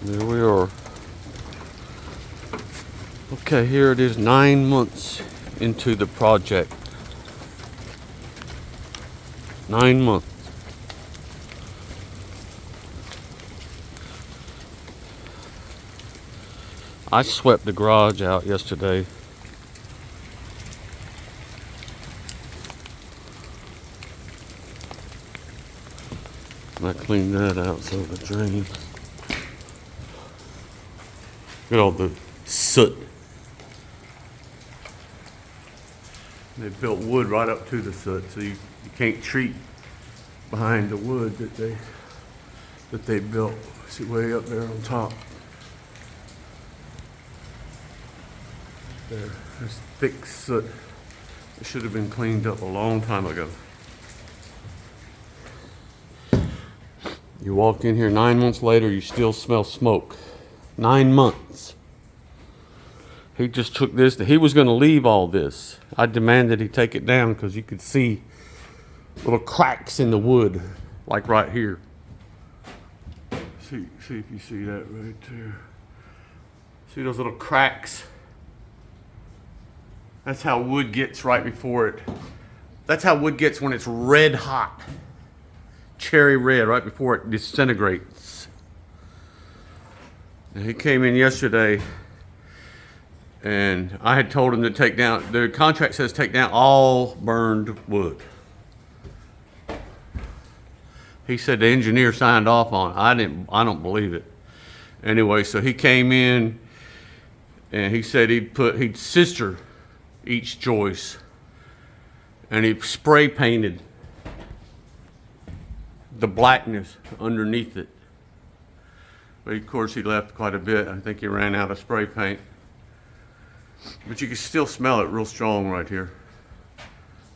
There we are. Okay, here it is 9 months into the project. 9 months. I swept the garage out yesterday. And I cleaned that out so the drain. Look at all the soot. They built wood right up to the soot, so you can't treat behind the wood that they built. See, way up there on top. There's thick soot. It should have been cleaned up a long time ago. You walk in here 9 months later, you still smell smoke. 9 months. He just took this. He was going to leave all this. I demanded he take it down because you could see little cracks in the wood, like right here. See if you see that right there. See those little cracks? That's how wood gets right before it. That's how wood gets when it's red hot. Cherry red, right before it disintegrates. And he came in yesterday and I had told him to take down, the contract says take down all burned wood. He said the engineer signed off on it. I don't believe it. Anyway, so he came in and he said he'd sister each joist and he spray painted the blackness underneath it. But of course he left quite a bit. I think he ran out of spray paint. But you can still smell it real strong right here. I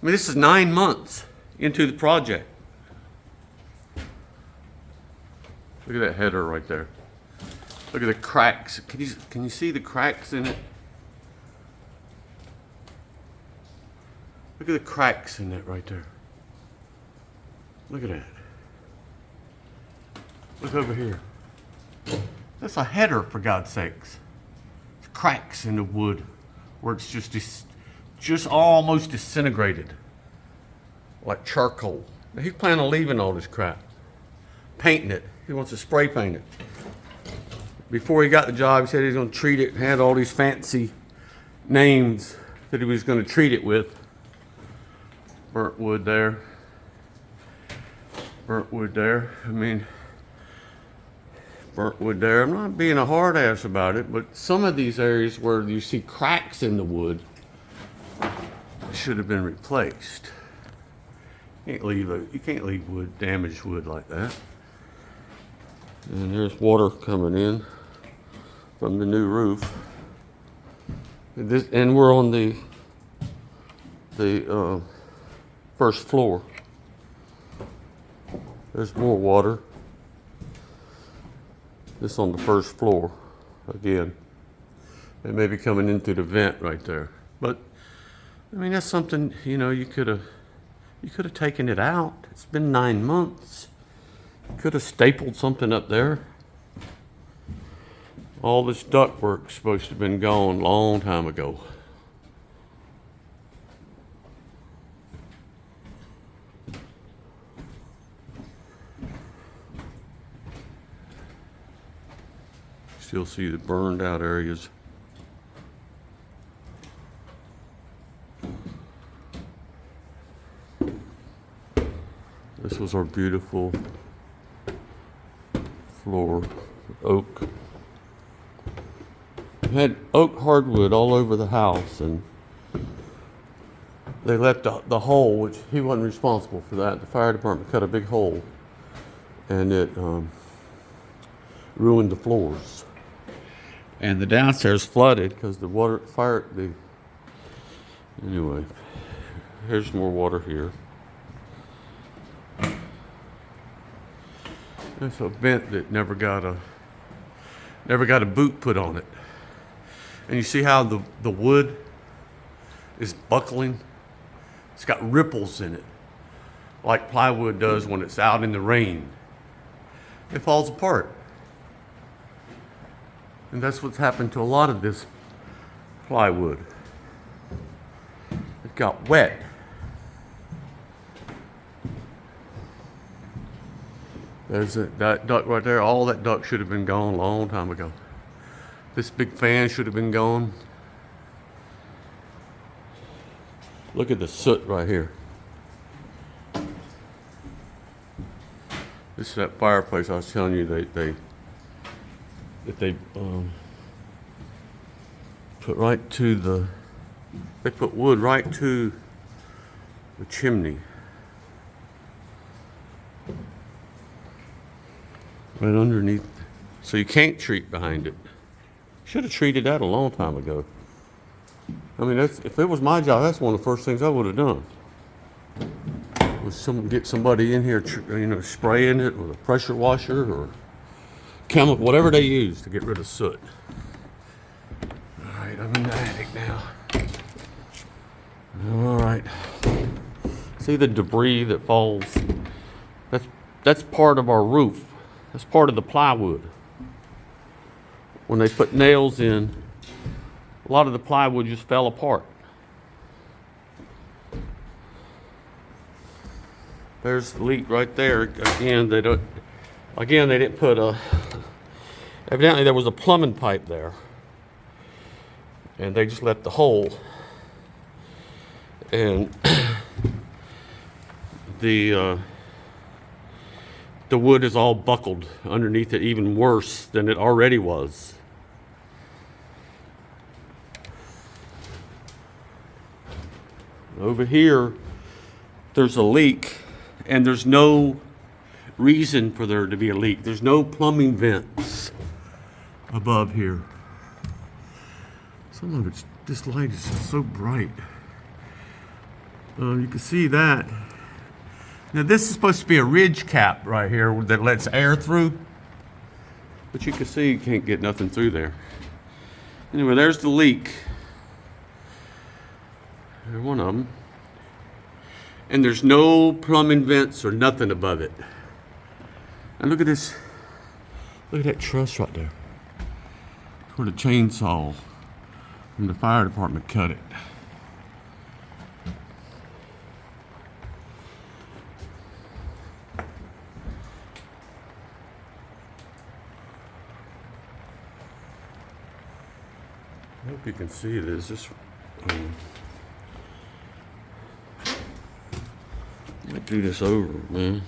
mean, this is 9 months into the project. Look at that header right there. Look at the cracks. Can you see the cracks in it? Look at the cracks in it right there. Look at that. Look over here. That's a header, for God's sakes. It's cracks in the wood where it's just almost disintegrated, like charcoal. Now, he's planning on leaving all this crap, painting it. He wants to spray paint it. Before he got the job, he said he was going to treat it, had all these fancy names that he was going to treat it with. Burnt wood there. Burnt wood there. I mean, burnt wood there. I'm not being a hard ass about it, but some of these areas where you see cracks in the wood should have been replaced. You can't leave wood, damaged wood like that. And there's water coming in from the new roof. And we're on the first floor. There's more water. This on the first floor again. It may be coming in through the vent right there. But I mean, that's something, you could have taken it out. It's been 9 months. You could have stapled something up there. All this ductwork's supposed to have been gone a long time ago. Still see the burned out areas. This was our beautiful floor, oak. We had oak hardwood all over the house, and they left the hole, which he wasn't responsible for that. The fire department cut a big hole, and it ruined the floors. And the downstairs flooded because the water, anyway, here's more water here. There's a vent that never got a boot put on it. And you see how the wood is buckling? It's got ripples in it, like plywood does when it's out in the rain. It falls apart. And that's what's happened to a lot of this plywood. It got wet. There's that duct right there. All that duct should have been gone a long time ago. This big fan should have been gone. Look at the soot right here. This is that fireplace I was telling you they put right to the, they put wood right to the chimney. Right underneath, so you can't treat behind it. Should have treated that a long time ago. I mean, if it was my job, that's one of the first things I would have done. Was get somebody in here, spraying it with a pressure washer or chemical, whatever they use to get rid of soot. All right, I'm in the attic now. All right. See the debris that falls? That's part of our roof. That's part of the plywood. When they put nails in, a lot of the plywood just fell apart. There's the leak right there. Again, they didn't put a, evidently there was a plumbing pipe there. And they just left the hole. And the wood is all buckled underneath it, even worse than it already was. Over here, there's a leak, and there's no reason for there to be a leak. There's no plumbing vents above here. Some of it's, this light is just so bright. You can see that. Now this is supposed to be a ridge cap right here that lets air through. But you can see you can't get nothing through there. Anyway, there's the leak. There's one of them. And there's no plumbing vents or nothing above it. And look at this. Look at that truss right there. It's where the chainsaw from the fire department cut it. I hope you can see this. Let me do this over, man.